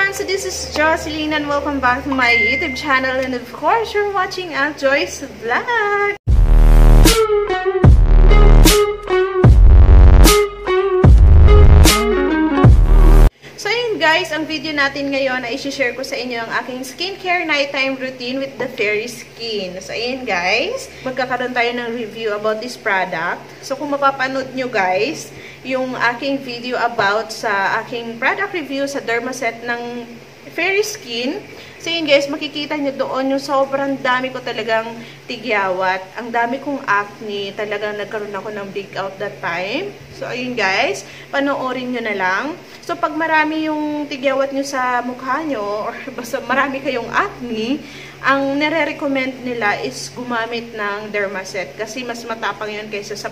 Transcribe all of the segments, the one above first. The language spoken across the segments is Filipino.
everyone, so this is Jocelyn and welcome back to my YouTube channel, and of course you're watching Joy's Vlog. So yun guys, ang video natin ngayon ay i-share ko sa inyo ang aking skincare nighttime routine with the Fairy Skin. So ayun guys, magkakaroon tayo ng review about this product. So kung mapapanood nyo guys, yung aking video about sa aking product review sa Dermaset ng Fairy Skin. So yun guys, makikita nyo doon yung sobrang dami ko talagang tigyawat. Ang dami kong acne. Talagang nagkaroon ako ng breakout that time. So ayun guys, panoorin nyo na lang. So pag marami yung tigyawat nyo sa mukha nyo, or basta marami kayong acne, ang nire-recommend nila is gumamit ng Dermaset. Kasi mas matapang yun kaysa sa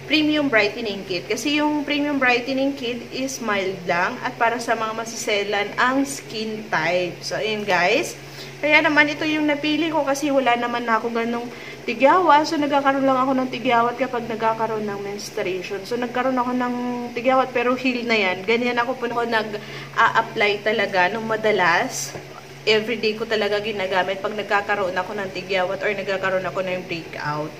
Premium Brightening Kit. Kasi yung Premium Brightening Kit is mild lang at para sa mga masiselan ang skin type. So, ayun guys. Kaya naman ito yung napili ko kasi wala naman na ako ganong tigyawat. So, nagkakaroon lang ako ng tigyawat kapag nagkakaroon ng menstruation. So, nagkaroon ako ng tigyawat pero heal na yan. Ganyan ako po nag-a-apply talaga nung madalas. Everyday ko talaga ginagamit pag nagkakaroon ako ng tigyawat or nagkakaroon ako ng breakout.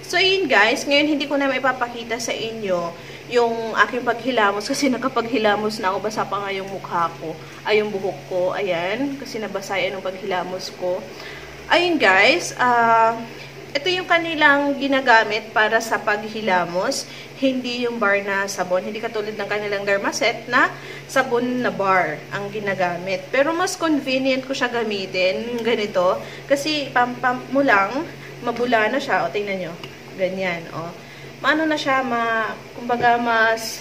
So, yun guys. Ngayon, hindi ko na maipapakita sa inyo yung aking paghilamos kasi nakapaghilamos na ako. Basa pa nga yung mukha ko. Ay, yung buhok ko. Ayan. Kasi nabasa yan yung paghilamos ko. Ayun guys. Ito yung kanilang ginagamit para sa paghilamos. Hindi yung bar na sabon. Hindi katulad ng kanilang Dermaset na sabon na bar ang ginagamit. Pero mas convenient ko siya gamitin. Ganito. Kasi pump mo lang. Mabula na siya. O, tingnan nyo. Ganyan. O. Maano na siya, kumbaga mas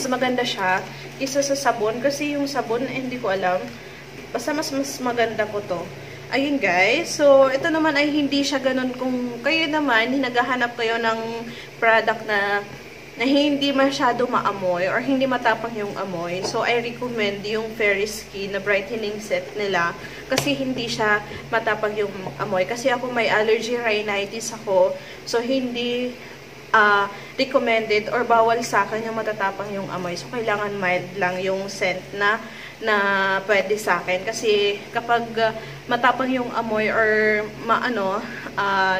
maganda siya isa sa sabon. Kasi yung sabon, hindi ko alam. Basta mas maganda ko to. Ayun guys. So, ito naman ay hindi siya ganun kung kayo naman, naghahanap kayo ng product na hindi masyado maamoy or hindi matapang yung amoy. So, I recommend yung Fairy Skin na brightening set nila kasi hindi siya matapang yung amoy. Kasi ako may allergy rhinitis ako. So, hindi recommended or bawal sa akin yung matatapang yung amoy. So, kailangan mild lang yung scent na pwede sa akin. Kasi kapag matapang yung amoy or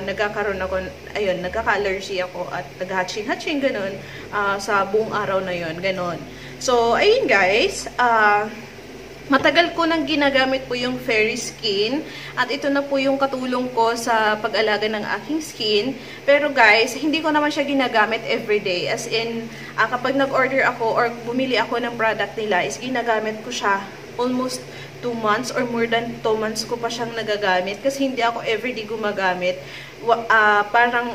nagkakaroon ako, ayun, nagkaka-allergy ako at nag-hatching-hatching, ganun, sa buong araw na yun, ganun. So, ayun guys, matagal ko nang ginagamit po yung Fairy Skin at ito na po yung katulong ko sa pag-alaga ng aking skin. Pero guys, hindi ko naman siya ginagamit everyday. As in, kapag nag-order ako or bumili ako ng product nila, is ginagamit ko siya almost 2 months or more than 2 months ko pa siyang nagagamit kasi hindi ako everyday gumagamit. Parang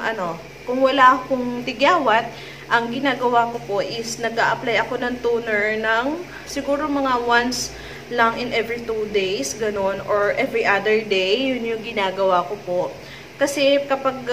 kung wala akong tigyawat, ang ginagawa ko po is nag-a-apply ako ng toner ng siguro mga once lang in every 2 days, ganun, or every other day, yun yung ginagawa ko po. Kasi kapag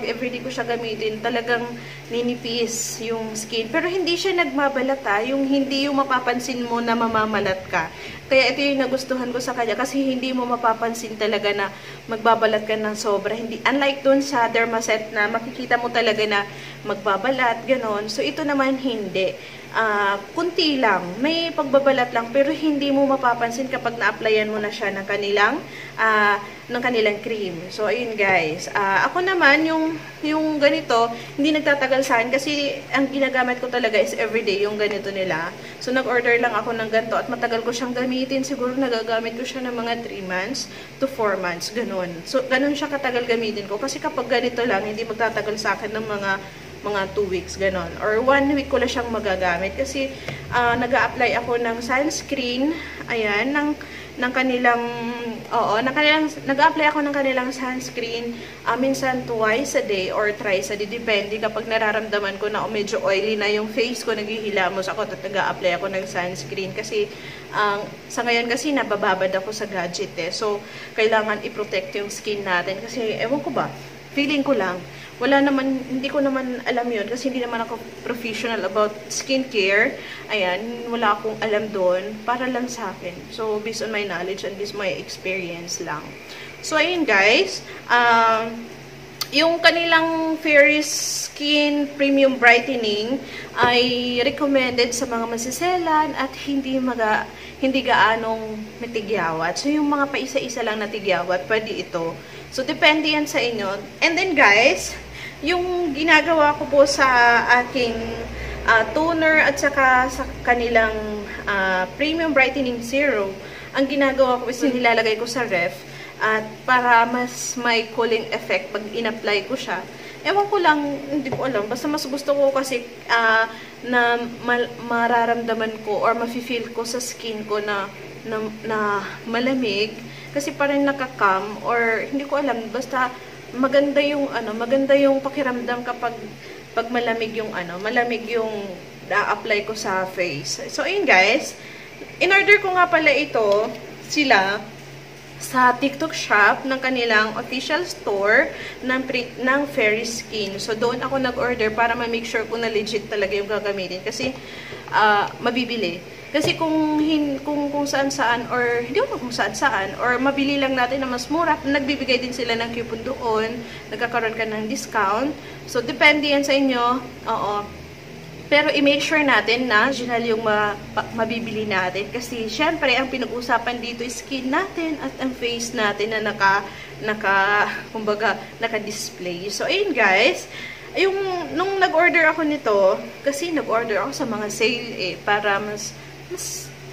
everyday ko siya gamitin, talagang ninipis yung skin. Pero hindi siya nagmabalat yung hindi yung mapapansin mo na mamamalat ka. Kaya ito yung nagustuhan ko sa kanya kasi hindi mo mapapansin talaga na magbabalat ka ng sobra. Hindi, unlike dun sa Dermaset na makikita mo talaga na magbabalat, ganon. So ito naman hindi. Kunti lang, may pagbabalat lang, pero hindi mo mapapansin kapag na-applyan mo na siya ng kanilang cream. So, ayun guys. Ako naman, yung ganito, hindi nagtatagal sa akin kasi ang ginagamit ko talaga is everyday, yung ganito nila. So, nag-order lang ako ng ganito at matagal ko siyang gamitin. Siguro nagagamit ko siya ng mga 3 months to 4 months, ganun. So, ganun siya katagal gamitin ko. Kasi kapag ganito lang, hindi magtatagal sa akin ng mga 2 weeks, ganon. Or 1 week ko lang siyang magagamit. Kasi, nag-a-apply ako ng sunscreen, ayan, ng kanilang, nag-a-apply ako ng kanilang sunscreen, minsan twice a day or thrice a day, depende kapag nararamdaman ko na medyo oily na yung face ko, naghihilamos ako, at nag-a-apply ako ng sunscreen. Kasi, sa ngayon kasi, nabababad ako sa gadget So, kailangan i-protect yung skin natin. Kasi, ewan ko ba, feeling ko lang, hindi ko naman alam yun kasi hindi naman ako professional about skincare. Ayan, wala akong alam doon. Para lang sa akin. So, based on my knowledge and this my experience lang. So, ayun guys. Yung kanilang Fairy Skin Premium Brightening ay recommended sa mga masiselan at hindi gaanong natigyawat. So, yung mga paisa-isa lang natigyawat, pwede ito. So, depende yan sa inyo. And then, guys, yung ginagawa ko po sa aking toner at saka sa kanilang Premium Brightening Serum, ang ginagawa ko is nilalagay ko sa ref. At para mas may cooling effect pag in-apply ko siya. Ewan ko lang, hindi ko alam. Basta mas gusto ko kasi na mararamdaman ko or mafe-feel ko sa skin ko na malamig. Kasi parang nakakam or hindi ko alam. Basta maganda yung pakiramdam kapag malamig yung malamig yung na-apply ko sa face. So, ayun guys. In-order ko nga pala ito, sila, sa TikTok shop ng kanilang official store ng Fairy Skin. So, doon ako nag-order para ma-make sure ko na legit talaga yung gagamitin. Kasi, mabibili. Kasi kung saan-saan, or hindi ko kung saan-saan, or mabili lang natin na mas mura, nagbibigay din sila ng coupon doon, nagkakaroon ka ng discount. So, depende yan sa inyo. Oo. Pero i-make sure natin na original yung mabibili natin. Kasi syempre, ang pinag-usapan dito is skin natin at ang face natin na naka-display. So, ayun guys. Nung nag-order ako nito, kasi nag-order ako sa mga sale para mas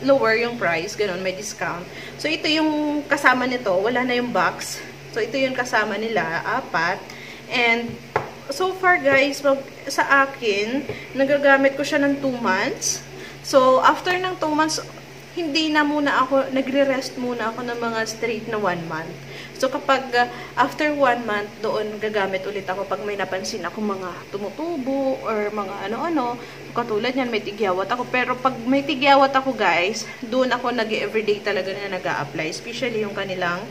lower yung price. Ganun, may discount. So, ito yung kasama nito. Wala na yung box. So, ito yung kasama nila. 4. And so far guys, sa akin, nagagamit ko siya ng 2 months. So, after ng 2 months, nagre-rest muna ako ng mga straight na 1 month. So, kapag after 1 month, doon gagamit ulit ako pag may napansin ako mga tumutubo or mga ano-ano. Katulad yan, may tigyawat ako. Pero pag may tigyawat ako guys, doon ako everyday talaga na nag-a-apply. Especially yung kanilang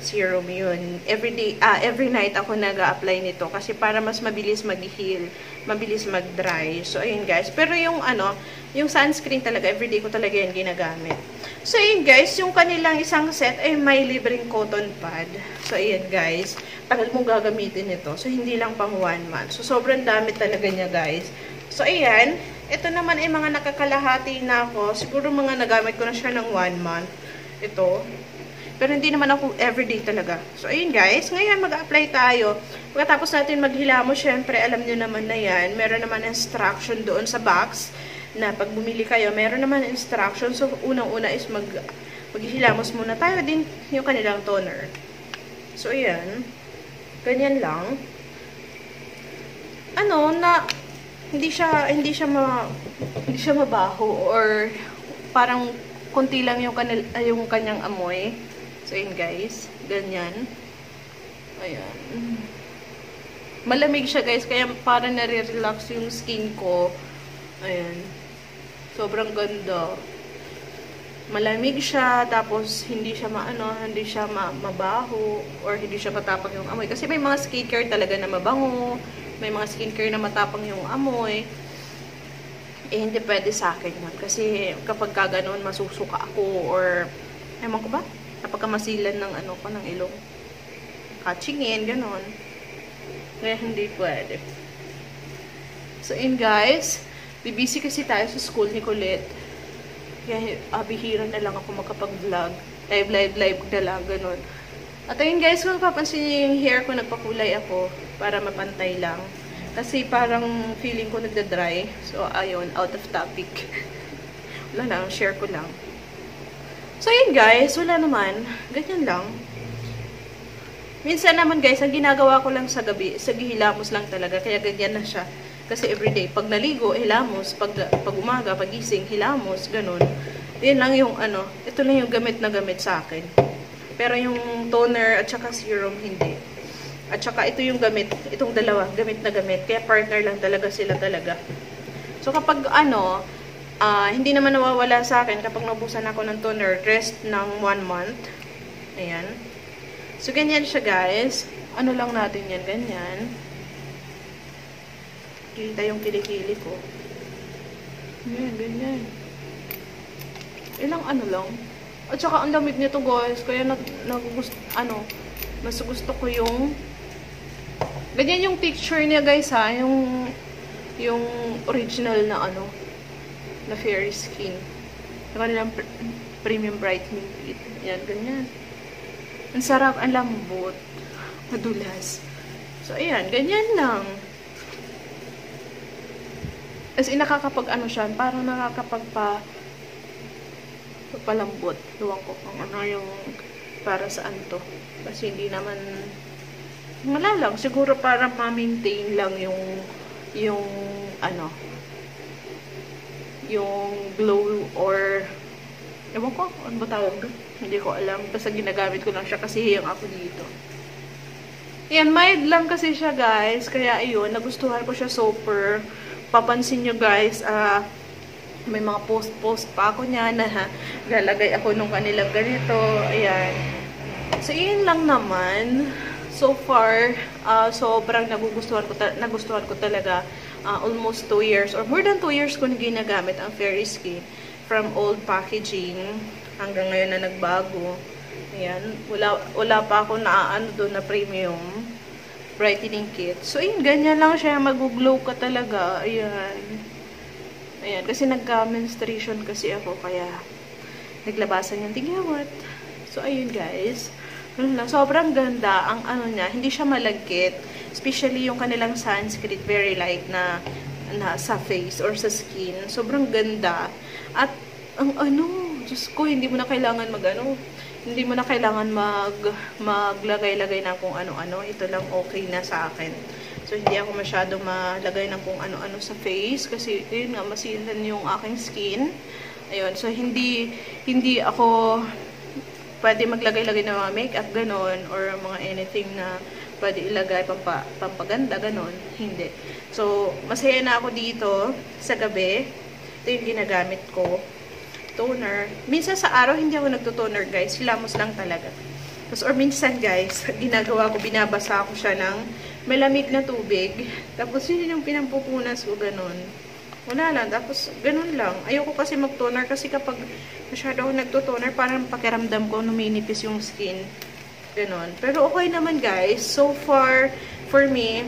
serum yun. Every night ako nag-a-apply nito kasi para mas mabilis mag-heal, mabilis mag-dry. So, ayun guys. Pero yung yung sunscreen talaga, everyday ko talaga yan ginagamit. So, ayun guys, yung kanilang isang set ay may libreng cotton pad. So, ayun guys, tagal mong gagamitin ito. So, hindi lang pang 1 month. So, sobrang dami talaga niya guys. So, ayan, ito naman ay mga nakakalahati na ako. Siguro mga nagamit ko na siya ng 1 month. Ito. Pero hindi naman ako everyday talaga. So, ayun guys. Ngayon, mag-apply tayo. Pagkatapos natin maghilamos, syempre, alam nyo naman na yan. Meron naman instruction doon sa box na pag bumili kayo, meron naman instruction. So, unang-una is maghilamos muna tayo din yung kanilang toner. So, ayan. Ganyan lang. Hindi siya mabaho or parang konti lang yung kanyang amoy. So, yun guys. Ganyan. Ayan. Malamig siya guys, kaya parang nare-relax yung skin ko. Ayan. Sobrang ganda. Malamig siya, tapos hindi siya mabaho, or hindi siya matapang yung amoy. Kasi may mga skincare talaga na mabango, may mga skincare na matapang yung amoy. Hindi pwede sa akin yun. Kasi kapag ganoon, masusuka ako, or ewan ko ba? Napagkamasilan ng ng ilong. Katsingin, ganon. Kaya hindi pwede. So, guys, bibisi kasi tayo sa school ni Colette. Kaya bihira na lang ako makapag-vlog. Live na lang, ganon. At ayun guys, kung papansin niyo yung hair ko, nagpakulay ako para mapantay lang. Kasi parang feeling ko nagda-dry. So, ayun, out of topic. Wala lang, share ko lang. So, ayun guys, wala naman. Ganyan lang. Minsan naman guys, ang ginagawa ko lang sa gabi, sa gihilamos lang talaga. Kaya ganyan na siya. Kasi everyday, pag naligo, hilamos. Pag umaga, pagising, hilamos. Ganun. Yun lang yung ito lang yung gamit na gamit sa akin. Pero yung toner at saka serum, hindi. At saka ito yung gamit, itong dalawa, gamit na gamit. Kaya partner lang talaga sila talaga. So kapag hindi naman nawawala sa akin kapag nabusan ako ng toner, rest ng 1 month. Ayan. So ganyan siya guys. Ano lang natin yan, ganyan. Kita yung kilikili ko. Ganyan, ganyan. Ilang lang. At saka ang lamig nito guys, kaya mas gusto ko yung Ganyan yung picture niya, guys, ha. Yung original na ano, na fairy skin. Yung kanilang premium brightening kit. Yan, ganyan. Ang sarap, ang lambot. Madulas. So, ayan, ganyan lang. As in, nakakapag ano siya, parang palambot. Luwang ko kung ano yung para saan to. Kasi hindi naman wala lang. Siguro para ma-maintain lang yung ano, yung glow or ewan ko, ano ba tawag doon? Hindi ko alam. Basta ginagamit ko lang siya kasi hiyang ako dito. Yan, mild lang kasi siya, guys. Kaya, ayun, nagustuhan ko siya super. Papansin nyo, guys, may mga post pa ako niya na lalagay ako nung kanilang ganito. Ayan. So, yun lang naman. So far, sobrang nagustuhan ko talaga. Almost 2 years or more than 2 years ko na ginagamit ang Fairy Skin. From old packaging hanggang ngayon na nagbago. Ayan. Wala pa ako naaano doon na premium brightening kit. So, ayun, ganyan lang siya. Mag-glow ka talaga. Ayan. Ayan, kasi nagka-menstruation kasi ako, kaya naglabasan yung tigawat. So, ayun guys. Sobrang ganda ang ano niya. Hindi siya malagkit. Especially yung kanilang sunscreen, very light na sa face or sa skin. Sobrang ganda. At, ang ano, Diyos ko, hindi mo na kailangan hindi mo na kailangan maglagay-lagay na kung ano-ano. Ito lang okay na sa akin. So, hindi ako masyado malagay ng kung ano-ano sa face. Kasi, yun nga, masilan yung aking skin. Ayun. So, hindi ako pwede maglagay-lagay ng mga makeup, ganon. Or mga anything na pwede ilagay, pampaganda, ganon. Hindi. So, masaya na ako dito sa gabi. Ito yung ginagamit ko. Toner. Minsan sa araw, hindi ako nagtutoner, guys. Hilamos lang talaga. Or minsan, guys, ginagawa ko, binabasa ko siya ng malamig na tubig. Tapos, yun yung pinampupunas ko, ganun. Wala lang. Tapos, ganun lang. Ayoko kasi mag-toner kasi kapag masyado ako nagtutoner, parang pakiramdam ko, numinipis yung skin. Ganun. Pero, okay naman, guys. So far, for me,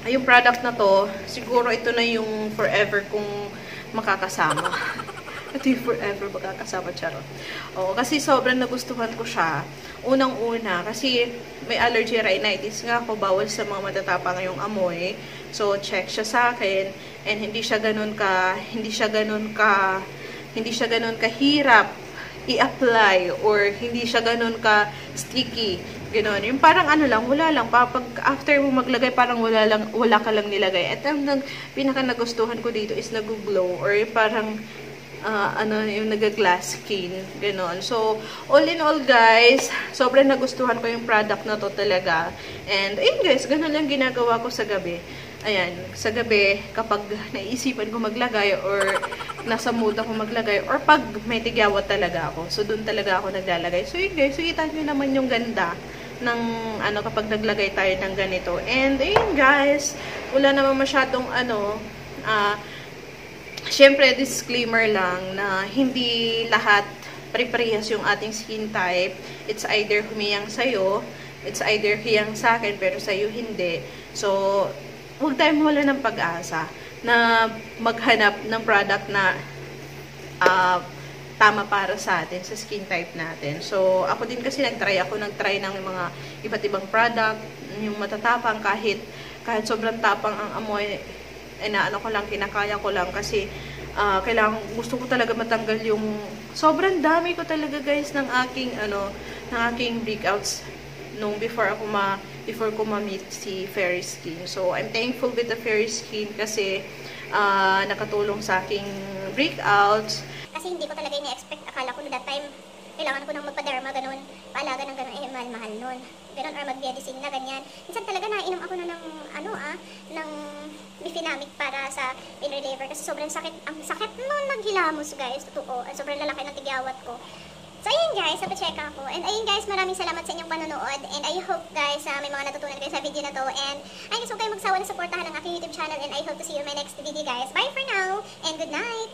yung product na to, siguro ito na yung forever kong makakasama. Ito yung forever magkakasama, charot. Oo, kasi sobrang nagustuhan ko siya. Unang-una, kasi may allergy rhinitis nga ako, bawal sa mga matatapang yung amoy. So, check siya sa akin. And hindi siya ganun kahirap i-apply or hindi siya ganun ka sticky. Ganon. Yung parang ano lang, wala lang. Pag after mo maglagay, parang wala ka lang nilagay. At ang pinaka nagustuhan ko dito is nag-glow or yung parang yung nag-glass skin, gano'n. So, all in all, guys, sobrang nagustuhan ko yung product na to talaga. And, ayun guys, gano'n lang ginagawa ko sa gabi. Ayan, sa gabi, kapag naisipan ko maglagay or nasa mood ako maglagay or pag may tigyawat talaga ako. So, dun talaga ako naglalagay. So, yun guys, kita nyo naman yung ganda ng, kapag naglagay tayo ng ganito. And, ayun guys, wala naman masyadong, syempre, disclaimer lang na hindi lahat pare-parehas yung ating skin type. It's either humiyang sa'yo, it's either hiyang sa akin, pero sa'yo hindi. So, huwag tayong mawala ng pag-asa na maghanap ng product na tama para sa atin, sa skin type natin. So, ako din kasi nagtry ng mga iba't ibang product, yung matatapang kahit sobrang tapang ang amoy, kinakaya ko lang kasi gusto ko talaga matanggal yung sobrang dami ko talaga guys ng aking breakouts nung before ko ma-meet si Fairy Skin. So, I'm thankful with the Fairy Skin kasi nakatulong sa aking breakouts. Kasi hindi ko talaga ini-expect. Akala ko na that time, kailangan ko nang magpa-derma, ganun. Paalaga ng ganun, mahal-mahal nun. Ganun, or mag-medicine na, ganyan. Minsan talaga nainom ako na ng Mifenamic para sa pain reliever. Kasi sobrang sakit. Ang sakit nun naghilamos, guys. Totoo. Sobrang lalaki ng tigyawat ko. So, ayun guys, napacheck ako. And ayun guys, maraming salamat sa inyong panonood. And I hope guys, may mga natutunan kayo sa video na to. And ayun guys, huwag kayong magsawa na supportahan ng aking YouTube channel. And I hope to see you in my next video guys. Bye for now, and good night!